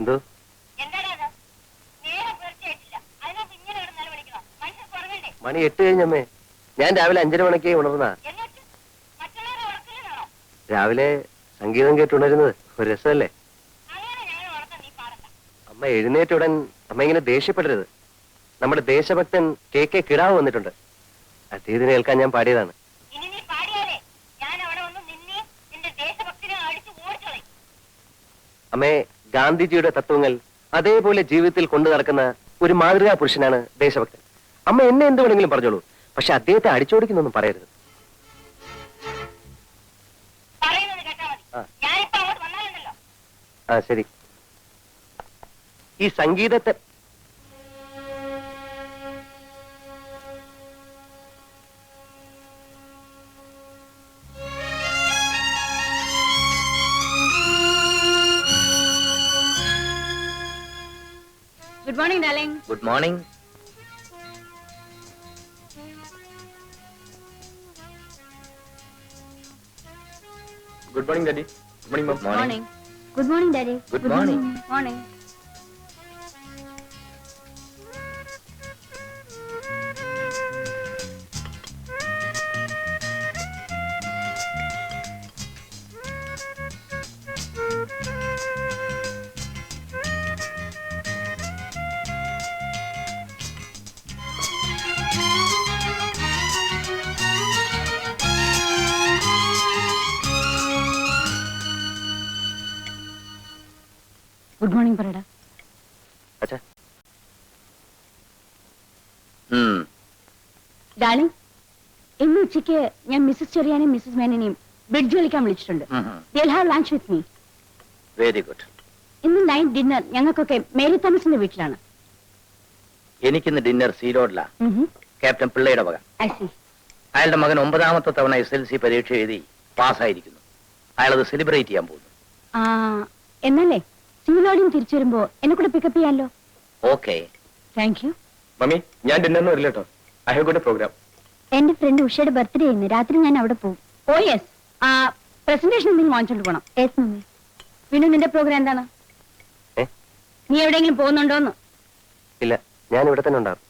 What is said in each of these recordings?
എന്തോ മണി 8 കഴിഞ്ഞമ്മേ. ഞാൻ രാവിലെ 5:30 മണിക്ക് ഉണർന്നാ. രാവിലെ സംഗീതം കേട്ടുണരുന്നത് ഒരു രസമല്ലേ? അമ്മ എഴുന്നേറ്റുടൻ അമ്മ ഇങ്ങനെ ദേഷ്യപ്പെടരുത്. നമ്മുടെ ദേശഭക്തൻ KK കിടാവ് വന്നിട്ടുണ്ട്. അദ്ദേഹത്തിന് കേൾക്കാൻ ഞാൻ പാടിയതാണ്. അമ്മേ, ഗാന്ധിജിയുടെ തത്വങ്ങൾ അതേപോലെ ജീവിതത്തിൽ കൊണ്ടു നടക്കുന്ന ഒരു മാതൃകാ പുരുഷനാണ് ദേശഭക്തൻ. അമ്മ എന്നെ എന്ത് വേണമെങ്കിലും പറഞ്ഞോളൂ, പക്ഷെ അദ്ദേഹത്തെ അടിച്ചോടിക്കുന്നൊന്നും പറയരുത്. ആ ശരി. ഈ സംഗീതത്തെ Good morning, darling. Good morning. Good morning, Daddy. Good morning, Mom. Morning. Good morning, Daddy. Good morning. Morning. Good morning, Parada. അച്ഛാ. Darling, ഇന്ന് ഉച്ചയ്ക്ക് ഞാൻ മിസ്സസ് ചെറിയാനെയും മിസ്സസ് മേനനെയും ബ്രിഡ്ജ് കളിക്കാൻ വിളിച്ചിട്ടുണ്ട്. They'll have lunch with me. Very good. ഇന്ന് night dinner ഞങ്ങൾക്കൊക്കെ Mary തോമസിന്റെ വീട്ടിലാണ്. എനിക്കിന്ന് ഡിന്നർ സീലോഡില. ക്യാപ്റ്റൻ പിള്ളയുടെ വക. I see. അയാളുടെ മകൻ 9ാമത്തെ തവണ SLC പരീക്ഷ എഴുതി പാസ്സായിരിക്കുന്നു. അയാളത് സെലിബ്രേറ്റ് ചെയ്യാൻ പോകുന്നു. എന്നല്ലേ സീലോഡിയും തിരിച്ചു വരുമ്പോ എന്നെ കൂടെ പിക്കപ്പ് ചെയ്യാമല്ലോ. Okay, thank you. മമ്മി, ഞാൻ ഡിന്നറിന് വരില്ല കേട്ടോ. I have got a programme. എന്റെ ഫ്രണ്ട് ഉഷയുടെ ബർത്ത്ഡേ ഇന്ന് രാത്രി ഞാൻ അവിടെ പോകും. ഓ യെസ്. പ്രസന്റേഷൻ എന്തെങ്കിലും വാങ്ങിച്ചോണ്ട് പോണം. Yes mummy. പിന്നെ നിന്റെ പ്രോഗ്രാം എന്താണ്? നീ എവിടെയെങ്കിലും പോകുന്നുണ്ടോന്ന്? ഇല്ല, ഞാൻ ഇവിടെ തന്നെ ഉണ്ടാകും.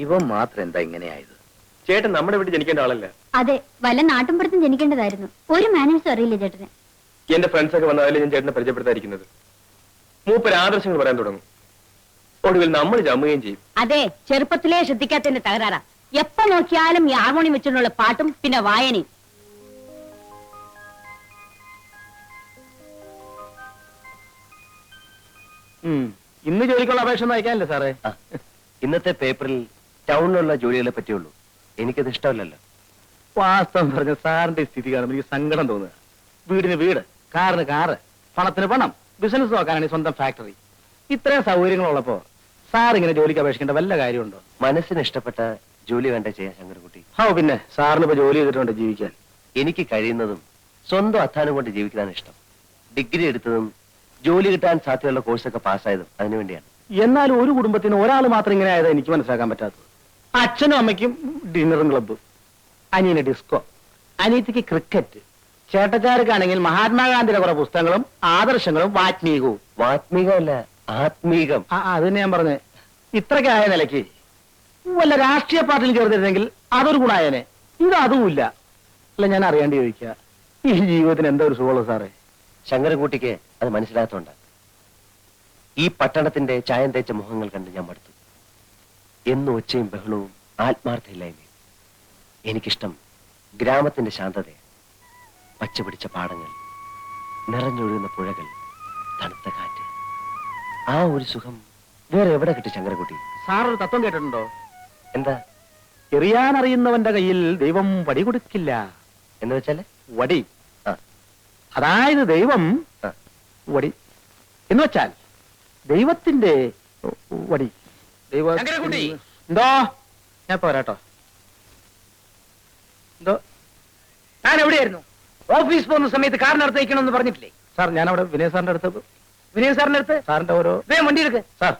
ഇവൻ മാത്രം എന്താ ഇങ്ങനെയായത്? ചേട്ടൻ നമ്മുടെ വീട്ടിൽ ജനിക്കേണ്ട ആളല്ല. അതെ, വല്ല നാട്ടിൻപുറത്തും ജനിക്കേണ്ടതായിരുന്നു. ഒരു മാനേഴ്സും അറിയില്ല ചേട്ടന്. എന്റെ ഫ്രണ്ട്സ് ഒക്കെ വന്നാലേ ഞാൻ ചേട്ടനെ പരിചയപ്പെടുത്താതിരിക്കുന്നത്. മൂപ്പര് ആദർശങ്ങൾ പറയാൻ തുടങ്ങും. ഒടുവിൽ നമ്മൾ ജമ്മുകയും ചെയ്യും. അതെ, ചെറുപ്പത്തിലേ ശ്രദ്ധിക്കാത്തതിന്റെ തകരാറാ. എപ്പോ നോക്കിയാലും ഈ ഹാർമോണിയം വെച്ചുള്ള പാട്ടും പിന്നെ വായനയും. ഇന്ന് ജോലിക്കുള്ള അപേക്ഷ ഒന്നും അയക്കാനല്ലേ സാറേ? ഇന്നത്തെ പേപ്പറിൽ ടൗണിലുള്ള ജോലികളെ പറ്റിയുള്ളൂ. എനിക്കത് ഇഷ്ടമല്ലല്ലോ. വാസ്തവം പറഞ്ഞ സാറിന്റെ സ്ഥിതി കാണുമ്പോൾ എനിക്ക് സങ്കടം തോന്നുക. വീടിന് വീട്, കാറിന് കാറ്, പണത്തിന് പണം, ബിസിനസ് നോക്കാനാണ് സ്വന്തം ഫാക്ടറി. ഇത്രയും സൗകര്യങ്ങളുള്ളപ്പോ സാർ ഇങ്ങനെ ജോലിക്ക് അപേക്ഷിക്കേണ്ട വല്ല കാര്യമുണ്ടോ? മനസ്സിന് ഇഷ്ടപ്പെട്ട ജോലി വേണ്ട ചെയ്യാൻ ശങ്കരൻകുട്ടി. പിന്നെ സാറിന് ഇപ്പൊ ജോലി ചെയ്തിട്ടുണ്ട് ജീവിക്കാൻ. എനിക്ക് കഴിയുന്നതും സ്വന്തം അധ്വാനം കൊണ്ട് ജീവിക്കാനാണ് ഇഷ്ടം. ഡിഗ്രി എടുത്തതും ജോലി കിട്ടാൻ സാധ്യതയുള്ള കോഴ്സൊക്കെ പാസ്സായതും അതിനുവേണ്ടിയാണ്. എന്നാലും ഒരു കുടുംബത്തിന് ഒരാൾ മാത്രം ഇങ്ങനെ ആയത് എനിക്ക് മനസ്സിലാക്കാൻ പറ്റാത്തത്. അച്ഛനും അമ്മയ്ക്കും ഡിന്നറും ക്ലബ്ബും, അനിയന് ഡിസ്കോ, അനിയത്തിക്ക് ക്രിക്കറ്റ്, ചേട്ടച്ചാർക്കാണെങ്കിൽ മഹാത്മാഗാന്ധിയുടെ കുറെ പുസ്തകങ്ങളും ആദർശങ്ങളും വാത്മീകവും. വാത്മീകമല്ല, ആത്മീകം. അത് തന്നെ ഞാൻ പറഞ്ഞേ. ഇത്രയ്ക്കായ നിലയ്ക്ക് വല്ല രാഷ്ട്രീയ പാർട്ടിയിൽ ചേർന്നിരുന്നെങ്കിൽ അതൊരു ഗുണായനെ. ഇത് അതുമില്ല. അല്ല, ഞാൻ അറിയാണ്ട് ചോദിക്കുക, ഈ ജീവിതത്തിന് എന്താ ഒരു സുഖമുള്ളൂ സാറേ? ശങ്കരൻകുട്ടിക്ക് അത് മനസ്സിലാത്തോണ്ട്. ഈ പട്ടണത്തിന്റെ ചായം തേച്ച മുഖങ്ങൾ കണ്ട് ഞാൻ മടുത്തു. എന്നും ഒച്ചയും ബഹളവും ആത്മാർത്ഥയില്ലായ്മയും. എനിക്കിഷ്ടം ഗ്രാമത്തിന്റെ ശാന്തതയെ. പച്ചപിടിച്ച പാടങ്ങൾ, നിറഞ്ഞൊഴുകുന്ന പുഴകൾ, തണുത്ത കാറ്റ്. ആ ഒരു സുഖം വേറെ എവിടെ കിട്ടി ശങ്കരൻകുട്ടി? സാർ ഒരു തത്വം കേട്ടിട്ടുണ്ടോ? എന്താ? എറിയാനറിയുന്നവന്റെ കയ്യിൽ ദൈവം വടി കൊടുക്കില്ല എന്ന് വെച്ചാല്? വടി. അതായത് ദൈവം വടി എന്ന് വെച്ചാൽ ദൈവത്തിന്റെ വടി. എന്തോ ഞാൻ പോരാട്ടോ. എന്തോ ഞാൻ എവിടെയായിരുന്നു? ഓഫീസ് പോകുന്ന സമയത്ത് കാറിനടുത്ത് വയ്ക്കണമെന്ന് പറഞ്ഞിട്ടില്ലേ? സാർ, ഞാൻ അവിടെ വിനയ സാറിന്റെ അടുത്ത്. വിനയ സാറിന്റെ അടുത്ത്? സാറിന്റെ ഓരോ വേഗം വണ്ടി എടുക്ക് സാർ.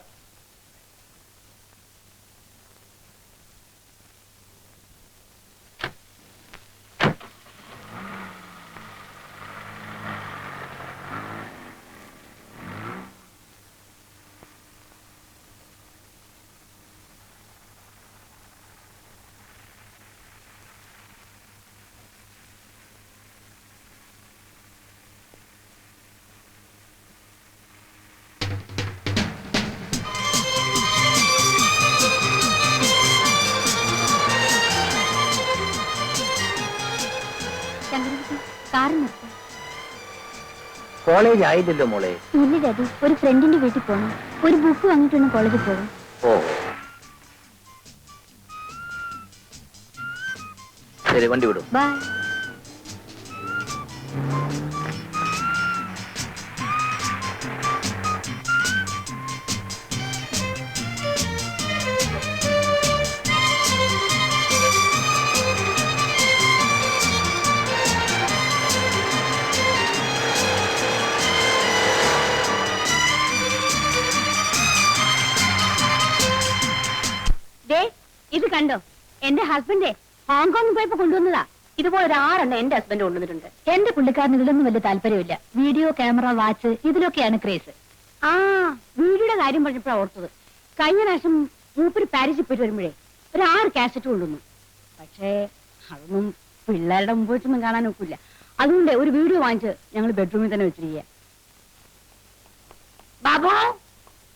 കോളേജ് ആയില്ലല്ലോ മോളെ. ഇല്ല ഡാഡി, ഒരു ഫ്രണ്ടിന്റെ വീട്ടിൽ പോകണം. ഒരു ബുക്ക് വാങ്ങിയിട്ടാണ് കോളേജിൽ പോകും. ഓ ശരി, വണ്ടി വിടും. ബൈ. ഇത് കണ്ടോ, എന്റെ ഹസ്ബൻഡ് ഹോങ്കോങ്ങിൽ പോയപ്പോ കൊണ്ടുവന്നതാ. ഇതുപോലെ ഒരു 6 എന്റെ ഹസ്ബൻഡ് കൊണ്ടുവന്നിട്ടുണ്ട്. എന്റെ പുള്ളിക്കാരന് ഇതിലൊന്നും വലിയ താല്പര്യമില്ല. വീഡിയോ, ക്യാമറ, വാച്ച് ഇതിലൊക്കെയാണ് ക്രേസ്. ആ വീഡിയോയുടെ കാര്യം പറഞ്ഞപ്പോഴാണ് ഓർത്തത്. കഴിഞ്ഞ പ്രാവശ്യം മൂപ്പര് പാരീസിൽ പോയിട്ട് വരുമ്പോഴേ ഒരു 6 കാസറ്റ് കൊണ്ടുവന്നു. പക്ഷേ അതൊന്നും പിള്ളേരുടെ മുമ്പ് വെച്ചൊന്നും കാണാൻ ഒക്കില്ല. അതുകൊണ്ട് ഒരു വീഡിയോ വാങ്ങിച്ച് ഞങ്ങൾ ബെഡ്റൂമിൽ തന്നെ വെച്ചിരിക്കുക. ബാബു,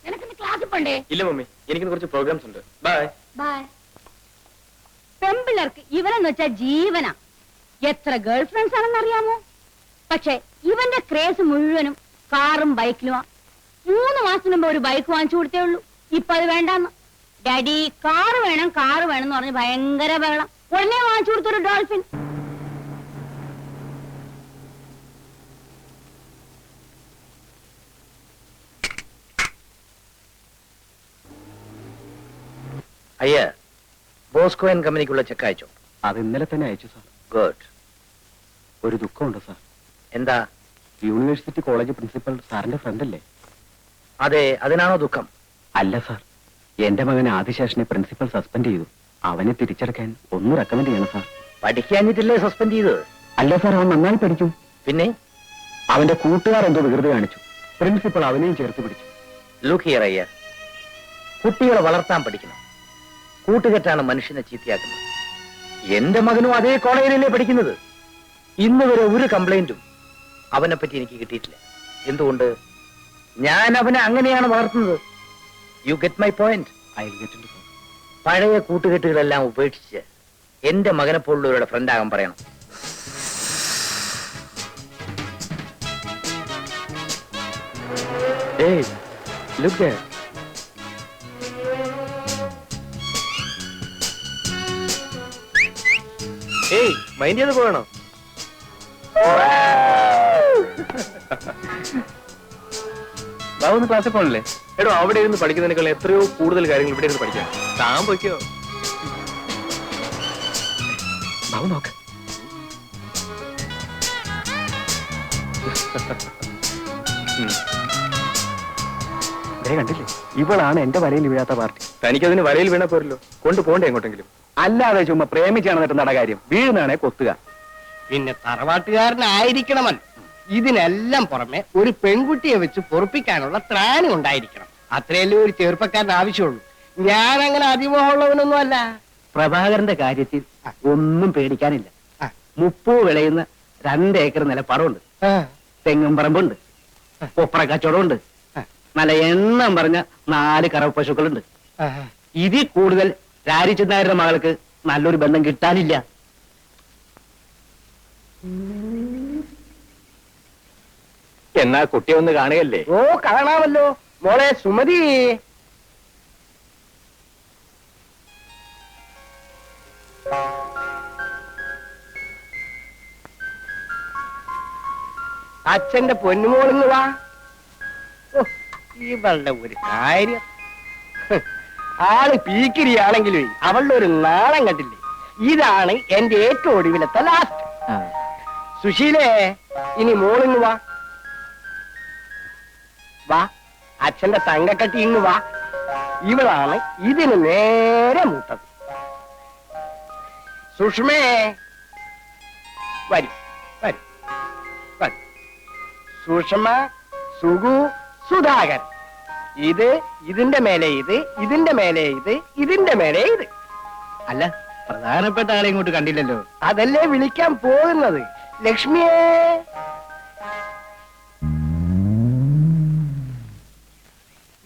നിനക്ക് ക്ലാസ്സിൽ പോണ്ടേ? ഇല്ല മമ്മി, എനിക്ക് കുറച്ച് പ്രോഗ്രാംസ് ഉണ്ട്. ബൈ. ബൈ. പെമ്പിള്ളേർക്ക് ഇവനെന്ന് വെച്ചാൽ ജീവനാ. എത്ര ഗേൾ ഫ്രണ്ട്സ് ആണെന്ന് അറിയാമോ? പക്ഷെ ഇവന്റെ ക്രേസ് മുഴുവനും കാറും ബൈക്കിലുമാ. 3 മാസത്തിന് മുമ്പ് ഒരു ബൈക്ക് വാങ്ങിച്ചു കൊടുത്തേ ഉള്ളൂ. ഇപ്പൊ അത് വേണ്ടാന്ന്. ഡാഡി കാറ് വേണം എന്ന് പറഞ്ഞ് ഭയങ്കര ബഹളം. ഉടനെ വാങ്ങിച്ചു കൊടുത്തൊരു ഡോൾഫിൻ. അയ്യ, ബോസ്കോ ആൻഡ് കമ്പനിക്കുള്ള ചെക്ക് അയച്ചോ? അത് ഇന്നലെ തന്നെ അയച്ചു സാർ. ഗുഡ്. ഒരു ദുഃഖമുണ്ട് സാർ. എന്താ? യൂണിവേഴ്സിറ്റി കോളേജ് പ്രിൻസിപ്പൽ സാറിന്റെ ഫ്രണ്ട് അല്ലേ? അതെ, അതിനാണോ ദുഃഖം? അല്ല സാർ, എന്റെ മകൻ ആദിശേഷനെ പ്രിൻസിപ്പൽ സസ്പെൻഡ് ചെയ്തു. അവനെ തിരിച്ചടക്കാൻ ഒന്ന് റെക്കമെൻഡ് ചെയ്യണം സാർ. പഠിക്കാഞ്ഞിട്ടില്ലേ സസ്പെൻഡ് ചെയ്തത്? അല്ല സാർ, അവൻ നന്നായി പഠിക്കും. പിന്നെ അവന്റെ കൂട്ടുകാർ എന്തോ വികൃതി കാണിച്ചു. പ്രിൻസിപ്പൽ അവനെയും ചേർത്ത് പിടിച്ചു. ലുക്ക് ഹിയർ അയ്യ, കുട്ടികളെ വളർത്താൻ പഠിക്കണം. കൂട്ടുകെട്ടാണ് മനുഷ്യനെ ചീത്തയാക്കുന്നത്. എന്റെ മകനും അതേ കോളേജിലല്ലേ പഠിക്കുന്നത്. ഇന്ന് വരെ ഒരു കംപ്ലൈന്റും അവനെ പറ്റി എനിക്ക് കിട്ടിയിട്ടില്ല. എന്തുകൊണ്ട്? ഞാൻ അവനെ അങ്ങനെയാണ് വളർത്തുന്നത്. You get my point? പഴയ കൂട്ടുകെട്ടുകളെല്ലാം ഉപേക്ഷിച്ച് എന്റെ മകനെ പോലുള്ളവരുടെ ഫ്രണ്ട് ആകാൻ പറയണം. Hey, look there. ഏയ്, മൈൻഡ് ചെയ്ത് പോകണോ? ബാബു ക്ലാസ്സിൽ പോകണല്ലേ? എടോ, അവിടെ ഇരുന്ന് പഠിക്കുന്നതിനേക്കാൾ എത്രയോ കൂടുതൽ കാര്യങ്ങൾ ഇവിടെ ഇരുന്ന് പഠിക്കാം. താൻ പൊയ്ക്കോ. ബാബു നോക്ക്. കണ്ടില്ലേ, ഇവളാണ് എന്റെ വരയിൽ വീഴാത്ത പാർട്ടി. തനിക്കതിന് വരയിൽ വീണ പോരല്ലോ, കൊണ്ടുപോകണ്ടേ എങ്ങോട്ടെങ്കിലും? അല്ലാതെ ചുമ്മാ പ്രേമിച്ചാണ് നടന്ന കാര്യം. വീഴുന്നാണെ കൊത്തുക. പിന്നെ തറവാട്ടുകാരനായിരിക്കണമല്ലോ. ഇതിനെല്ലാം പുറമെ ഒരു പെൺകുട്ടിയെ വെച്ച് പൊറപ്പിക്കാനുള്ള ത്രാണി ഉണ്ടായിരിക്കണം. അത്രയല്ലേ ഒരു ചെറുപ്പക്കാരന് ആവശ്യമുള്ളൂ. ഞാൻ അങ്ങനെ അതിമോഹമുള്ളവനൊന്നും അല്ല. പ്രഭാകരന്റെ കാര്യത്തിൽ ഒന്നും പേടിക്കാനില്ല. 30 വിളയുന്ന 2 ഏക്കർ നിലപ്പാടുണ്ട്, തെങ്ങും പറമ്പുണ്ട്, കൊപ്ര കച്ചവടമുണ്ട്, നല്ല എണ്ണം പറഞ്ഞ 4 കറവ പശുക്കളുണ്ട്. ഇതിൽ കൂടുതൽ രാരിച്ചനായരുടെ മകൾക്ക് നല്ലൊരു ബന്ധം കിട്ടാനില്ല. എന്നാ കുട്ടിയെ ഒന്ന് കാണുകയല്ലേ? ഓ, കാണാമല്ലോ. മോളെ സുമതി, അച്ഛന്റെ പൊന്നുമോളിന്ന് വാ. ഓ, ഇവളുടെ ഒരു കാര്യം. ആള് പീക്കിരിയാണെങ്കിലും അവളുടെ ഒരു നാളം കണ്ടില്ലേ? ഇതാണ് എന്റെ ഏറ്റവും ഒടുവിലത്തെ ലാസ്റ്റ്. സുശീലേ, ഇനി മോളിന്ന് വാ. വാ, അച്ഛന്റെ തങ്കക്കട്ടി ഇങ്ങ് വാ. ഇവളാണ് ഇതിന് നേരെ മൂത്തത്. സുഷ്മേ, വരൂ വരൂ വരൂ. സുഷമ, സുഗു, സുധാകരൻ. ഇത്, ഇതിന്റെ മേലെ ഇത്, ഇതിന്റെ മേലെ ഇത്, ഇതിന്റെ മേലെ ഇത്. അല്ല, പ്രധാനപ്പെട്ട ആളെ ഇങ്ങോട്ട് കണ്ടില്ലല്ലോ. അതല്ലേ വിളിക്കാൻ പോകുന്നത്. ലക്ഷ്മിയെ,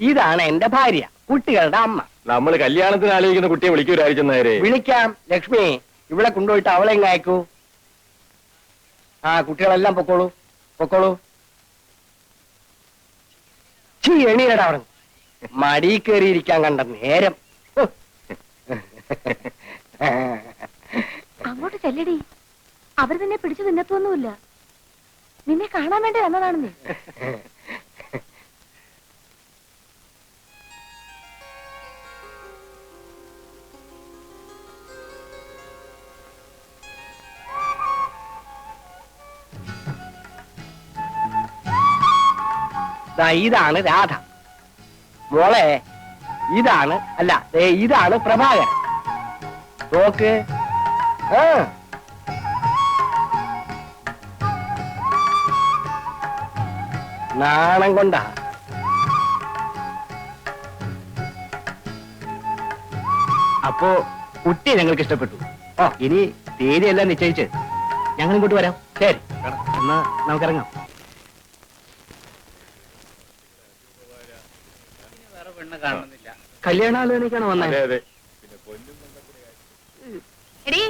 ഇതാണ് എന്റെ ഭാര്യ, കുട്ടികളുടെ അമ്മ. നമ്മൾ കല്യാണത്തിന് ആലോചിക്കുന്ന കുട്ടിയെ വിളിക്കൂരായിരിക്കുന്നവരെ. വിളിക്കാം. ലക്ഷ്മി, ഇവിടെ കൊണ്ടുപോയിട്ട് അവളെ എങ്ങ് അയക്കൂ. ആ, കുട്ടികളെല്ലാം പൊക്കോളൂ പൊക്കോളൂ. എണീരടാ അവിടെ മടി കയറിയിരിക്കാൻ കണ്ട നേരം. അങ്ങോട്ട് ചെല്ലടി. അവർ നിന്നെ പിടിച്ചു തിന്നത്തൊന്നുമില്ല. നിന്നെ കാണാൻ വേണ്ടി വന്നതാണ് നീ. ഇതാണ് രാധ മോളെ. ഇതാണ് അല്ല ഇതാണ് പ്രഭാകരൻ. നോക്ക്. നാണം കൊണ്ടാ. അപ്പോ കുട്ടിയെ ഞങ്ങൾക്ക് ഇഷ്ടപ്പെട്ടു. ഇനി തീയതിയെല്ലാം നിശ്ചയിച്ച് ഞങ്ങൾ ഇങ്ങോട്ട് വരാം. ശരി, എന്നാ നമുക്കിറങ്ങാം. കല്യാണാലോചനയ്ക്കാണ് വന്നത്. അതെ അതെ. എടീ